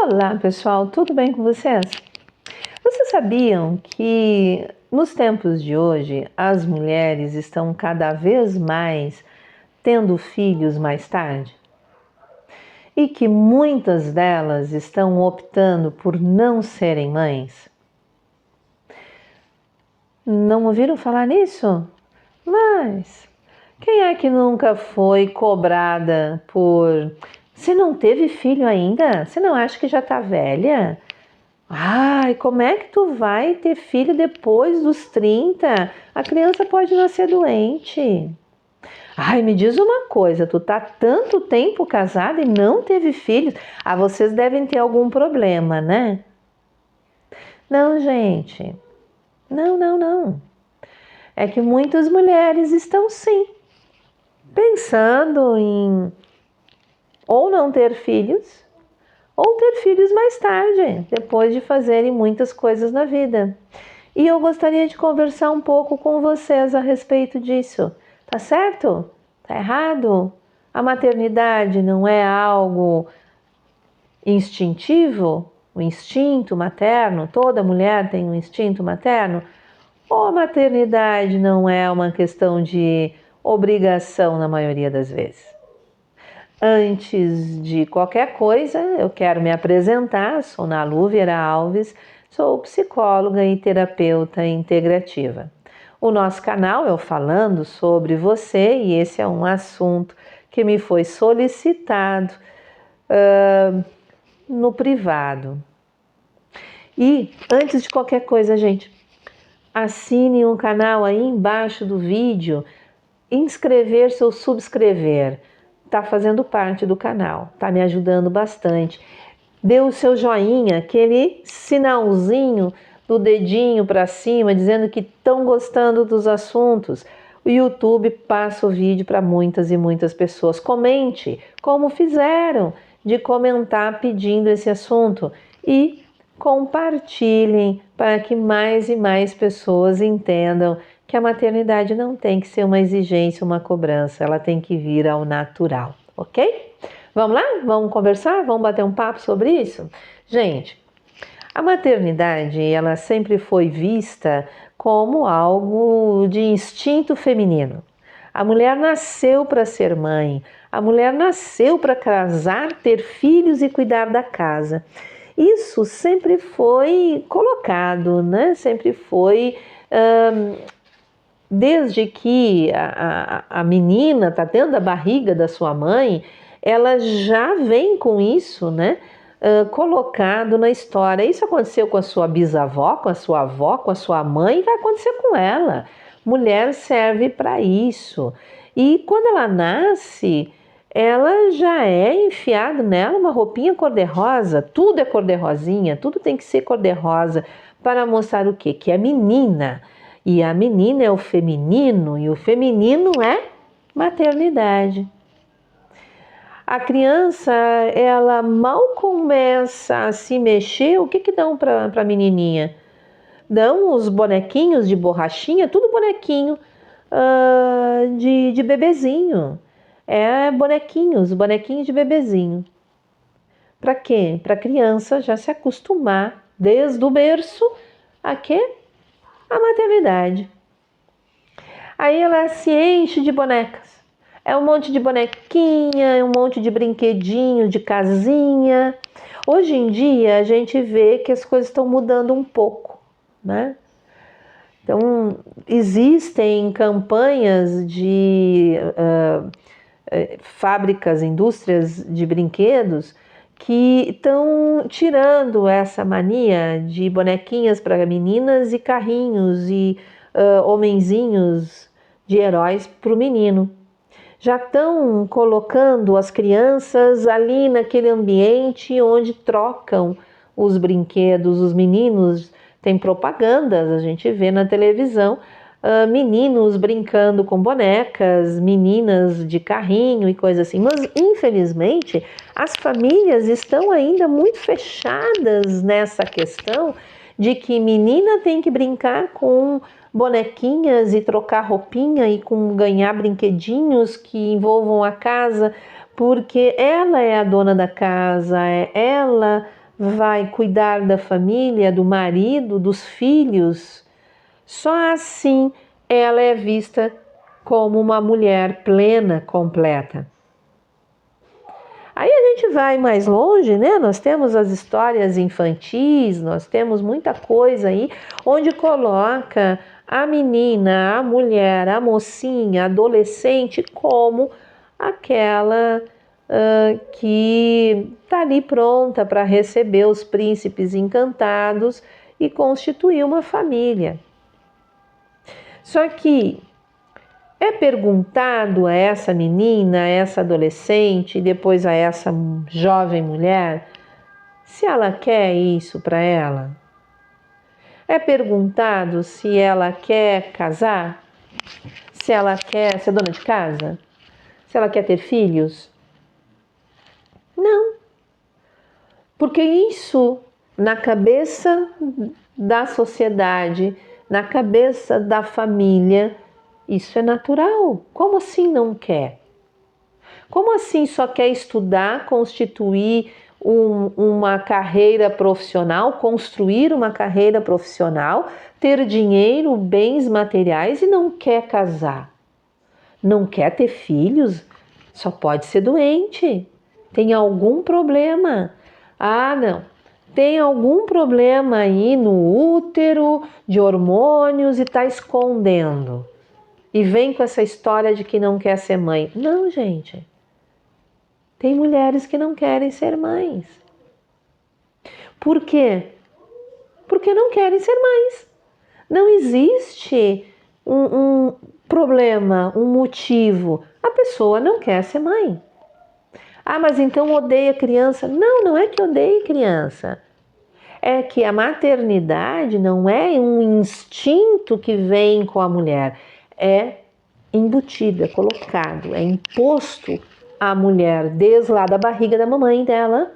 Olá, pessoal, tudo bem com vocês? Vocês sabiam que nos tempos de hoje as mulheres estão cada vez mais tendo filhos mais tarde? E que muitas delas estão optando por não serem mães? Não ouviram falar nisso? Mas quem é que nunca foi cobrada por... Você não teve filho ainda? Você não acha que já está velha? Ai, como é que tu vai ter filho depois dos 30? A criança pode nascer doente. Ai, me diz uma coisa, tu tá tanto tempo casada e não teve filhos? Ah, vocês devem ter algum problema, né? Não, gente. Não. É que muitas mulheres estão sim pensando em ou não ter filhos, ou ter filhos mais tarde, depois de fazerem muitas coisas na vida. E eu gostaria de conversar um pouco com vocês a respeito disso. Tá certo? Tá errado? A maternidade não é algo instintivo? O instinto materno? Toda mulher tem um instinto materno? Ou a maternidade não é uma questão de obrigação na maioria das vezes? Antes de qualquer coisa, eu quero me apresentar. Sou Nalu Vieira Alves, sou psicóloga e terapeuta integrativa. O nosso canal é o Falando Sobre Você e esse é um assunto que me foi solicitado no privado. E antes de qualquer coisa, gente, assine um canal aí embaixo do vídeo, inscrever-se ou subscrever. Está fazendo parte do canal, está me ajudando bastante. Dê o seu joinha, aquele sinalzinho do dedinho para cima, dizendo que estão gostando dos assuntos. O YouTube passa o vídeo para muitas e muitas pessoas. Comente, como fizeram, de comentar pedindo esse assunto. E compartilhem para que mais e mais pessoas entendam que a maternidade não tem que ser uma exigência, uma cobrança, ela tem que vir ao natural, ok? Vamos lá? Vamos conversar? Vamos bater um papo sobre isso? Gente, a maternidade, ela sempre foi vista como algo de instinto feminino. A mulher nasceu para ser mãe, a mulher nasceu para casar, ter filhos e cuidar da casa. Isso sempre foi colocado, né? Sempre foi... Desde que a menina está dentro da barriga da sua mãe, ela já vem com isso, né? Colocado na história. Isso aconteceu com a sua bisavó, com a sua avó, com a sua mãe, e vai acontecer com ela. Mulher serve para isso. E quando ela nasce, ela já é enfiada nela uma roupinha cor-de-rosa. Tudo é cor-de-rosinha, tudo tem que ser cor-de-rosa para mostrar o quê? Que é menina. E a menina é o feminino, e o feminino é maternidade. A criança, ela mal começa a se mexer, o que dão para a menininha? Dão os bonequinhos de borrachinha, tudo bonequinho de bebezinho. É bonequinhos de bebezinho. Para quê? Para a criança já se acostumar desde o berço a quê? A maternidade. Aí ela se enche de bonecas. É um monte de bonequinha, é um monte de brinquedinho, de casinha. Hoje em dia a gente vê que as coisas estão mudando um pouco, né? Então, existem campanhas de fábricas, indústrias de brinquedos que estão tirando essa mania de bonequinhas para meninas e carrinhos e homenzinhos de heróis para o menino. Já estão colocando as crianças ali naquele ambiente onde trocam os brinquedos. Os meninos têm propagandas, a gente vê na televisão, meninos brincando com bonecas, meninas de carrinho e coisa assim. Mas, infelizmente, as famílias estão ainda muito fechadas nessa questão de que menina tem que brincar com bonequinhas e trocar roupinha e ganhar brinquedinhos que envolvam a casa, porque ela é a dona da casa, ela vai cuidar da família, do marido, dos filhos. Só assim ela é vista como uma mulher plena, completa. Aí a gente vai mais longe, né? Nós temos as histórias infantis, nós temos muita coisa aí onde coloca a menina, a mulher, a mocinha, a adolescente como aquela que está ali pronta para receber os príncipes encantados e constituir uma família. Só que é perguntado a essa menina, a essa adolescente, e depois a essa jovem mulher, se ela quer isso para ela. É perguntado se ela quer casar, se ela quer ser dona de casa, se ela quer ter filhos. Não, porque isso na cabeça da sociedade, na cabeça da família, isso é natural. Como assim não quer? Como assim só quer estudar, constituir uma carreira profissional, construir uma carreira profissional, ter dinheiro, bens materiais e não quer casar? Não quer ter filhos? Só pode ser doente. Tem algum problema? Ah, não. Tem algum problema aí no útero, de hormônios e está escondendo. E vem com essa história de que não quer ser mãe. Não, gente. Tem mulheres que não querem ser mães. Por quê? Porque não querem ser mães. Não existe um problema, um motivo. A pessoa não quer ser mãe. Ah, mas então odeia criança. Não, não é que odeie criança. É que a maternidade não é um instinto que vem com a mulher. É embutida, é colocado, é imposto à mulher desde lá da barriga da mamãe dela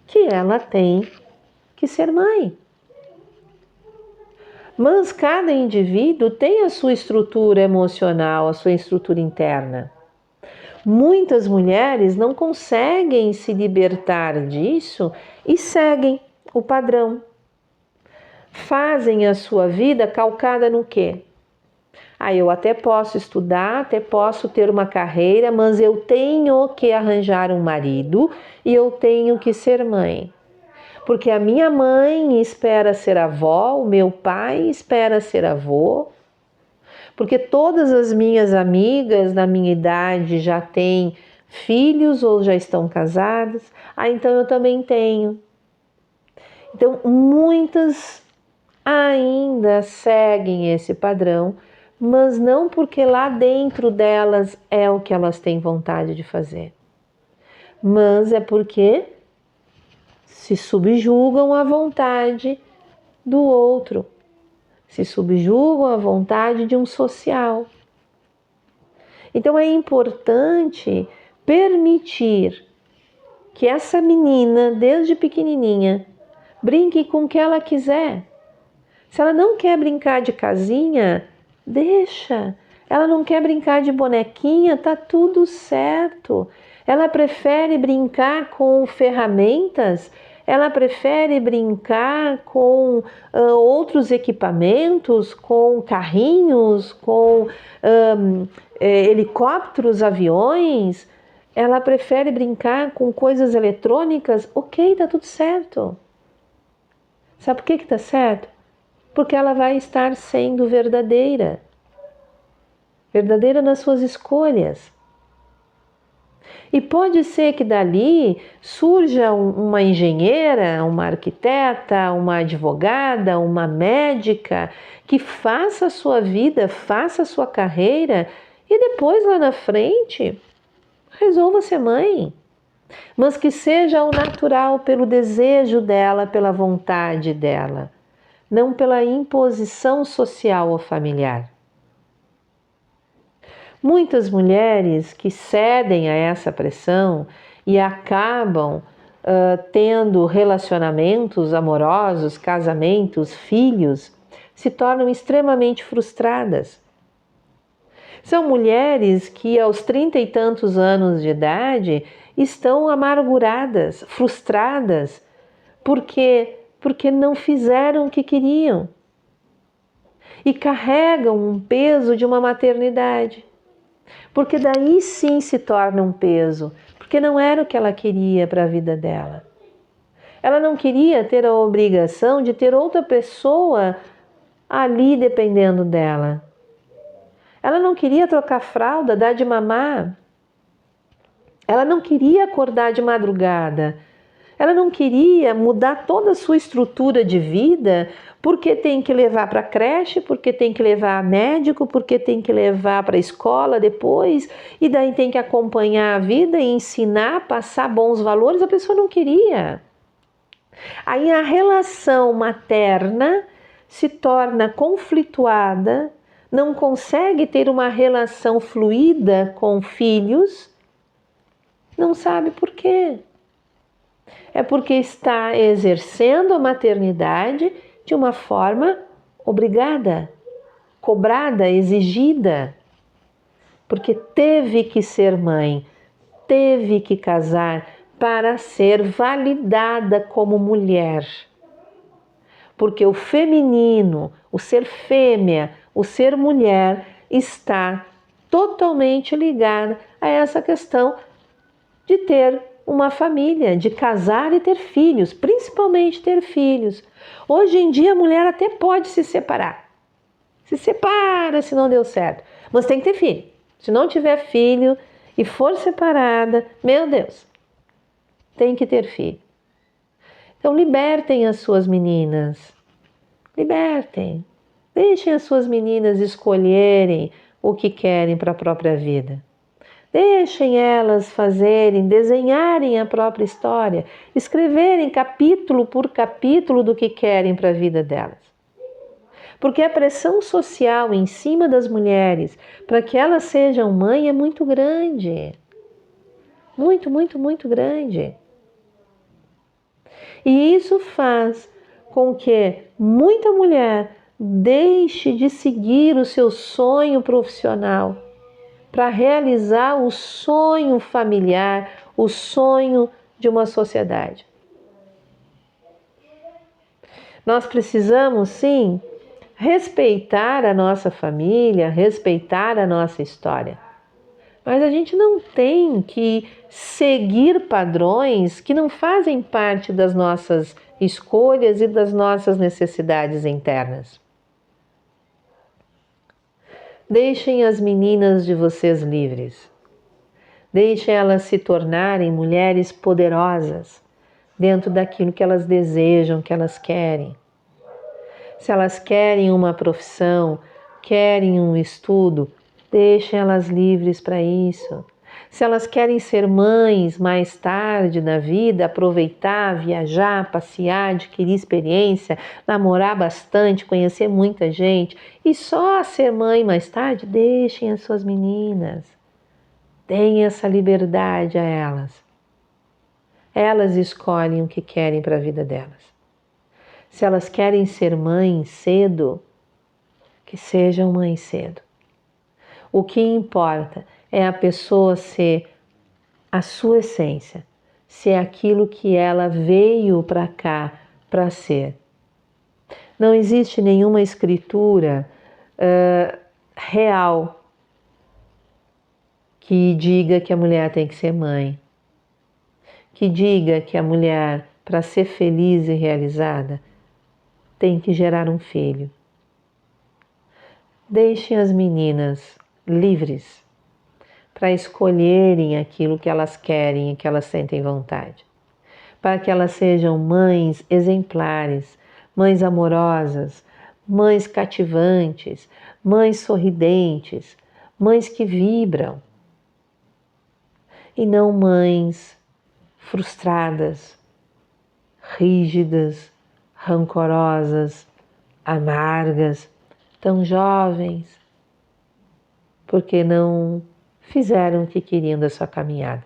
que ela tem que ser mãe. Mas cada indivíduo tem a sua estrutura emocional, a sua estrutura interna. Muitas mulheres não conseguem se libertar disso e seguem o padrão. Fazem a sua vida calcada no quê? Ah, eu até posso estudar, até posso ter uma carreira, mas eu tenho que arranjar um marido e eu tenho que ser mãe. Porque a minha mãe espera ser avó, o meu pai espera ser avô, porque todas as minhas amigas da minha idade já têm filhos ou já estão casadas. Ah, então eu também tenho. Então, muitas ainda seguem esse padrão, mas não porque lá dentro delas é o que elas têm vontade de fazer, mas é porque se subjugam à vontade do outro, se subjugam à vontade de um social. Então é importante permitir que essa menina, desde pequenininha, brinque com o que ela quiser. Se ela não quer brincar de casinha, deixa. Ela não quer brincar de bonequinha, tá tudo certo. Ela prefere brincar com ferramentas, ela prefere brincar com outros equipamentos, com carrinhos, com helicópteros, aviões. Ela prefere brincar com coisas eletrônicas. Ok, tá tudo certo. Sabe por que tá certo? Porque ela vai estar sendo verdadeira. Verdadeira nas suas escolhas. E pode ser que dali surja uma engenheira, uma arquiteta, uma advogada, uma médica, que faça a sua vida, faça a sua carreira e depois lá na frente resolva ser mãe. Mas que seja o natural pelo desejo dela, pela vontade dela, não pela imposição social ou familiar. Muitas mulheres que cedem a essa pressão e acabam tendo relacionamentos amorosos, casamentos, filhos, se tornam extremamente frustradas. São mulheres que aos 30 e tantos anos de idade estão amarguradas, frustradas, Por quê? Porque não fizeram o que queriam. E carregam um peso de uma maternidade. Porque daí sim se torna um peso. Porque não era o que ela queria para a vida dela. Ela não queria ter a obrigação de ter outra pessoa ali dependendo dela. Ela não queria trocar fralda, dar de mamar. Ela não queria acordar de madrugada. Ela não queria mudar toda a sua estrutura de vida porque tem que levar para a creche, porque tem que levar a médico, porque tem que levar para a escola depois, e daí tem que acompanhar a vida e ensinar, passar bons valores. A pessoa não queria. Aí a relação materna se torna conflituada, não consegue ter uma relação fluida com filhos, não sabe por quê. É porque está exercendo a maternidade de uma forma obrigada, cobrada, exigida. Porque teve que ser mãe, teve que casar para ser validada como mulher. Porque o feminino, o ser fêmea, o ser mulher está totalmente ligado a essa questão de ter uma família, de casar e ter filhos, principalmente ter filhos. Hoje em dia a mulher até pode se separar. Se separa se não deu certo, mas tem que ter filho. Se não tiver filho e for separada, meu Deus, tem que ter filho. Então libertem as suas meninas, libertem. Deixem as suas meninas escolherem o que querem para a própria vida. Deixem elas fazerem, desenharem a própria história, escreverem capítulo por capítulo do que querem para a vida delas. Porque a pressão social em cima das mulheres para que elas sejam mãe é muito grande. Muito, muito, muito grande. E isso faz com que muita mulher deixe de seguir o seu sonho profissional para realizar o sonho familiar, o sonho de uma sociedade. Nós precisamos, sim, respeitar a nossa família, respeitar a nossa história. Mas a gente não tem que seguir padrões que não fazem parte das nossas escolhas e das nossas necessidades internas. Deixem as meninas de vocês livres. Deixem elas se tornarem mulheres poderosas dentro daquilo que elas desejam, que elas querem. Se elas querem uma profissão, querem um estudo, deixem elas livres para isso. Se elas querem ser mães mais tarde na vida, aproveitar, viajar, passear, adquirir experiência, namorar bastante, conhecer muita gente e só ser mãe mais tarde, deixem as suas meninas. Deem essa liberdade a elas. Elas escolhem o que querem para a vida delas. Se elas querem ser mães cedo, que sejam mães cedo. O que importa é a pessoa ser a sua essência, ser aquilo que ela veio para cá para ser. Não existe nenhuma escritura real que diga que a mulher tem que ser mãe, que diga que a mulher, para ser feliz e realizada, tem que gerar um filho. Deixem as meninas livres para escolherem aquilo que elas querem e que elas sentem vontade. Para que elas sejam mães exemplares, mães amorosas, mães cativantes, mães sorridentes, mães que vibram. E não mães frustradas, rígidas, rancorosas, amargas, tão jovens, porque não fizeram o que queriam da sua caminhada.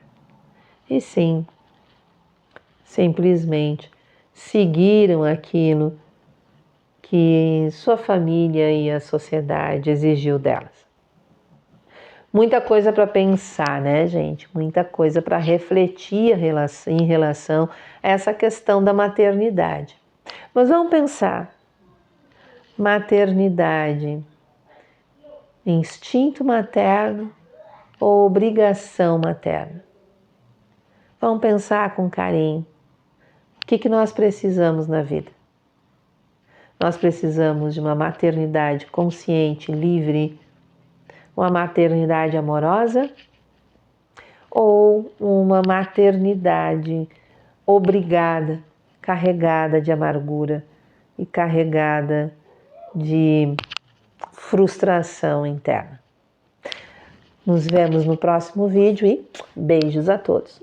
E sim, simplesmente seguiram aquilo que sua família e a sociedade exigiu delas. Muita coisa para pensar, né, gente? Muita coisa para refletir em relação a essa questão da maternidade. Mas vamos pensar: maternidade, instinto materno ou obrigação materna? Vamos pensar com carinho. O que nós precisamos na vida? Nós precisamos de uma maternidade consciente, livre, uma maternidade amorosa ou uma maternidade obrigada, carregada de amargura e carregada de frustração interna. Nos vemos no próximo vídeo e beijos a todos.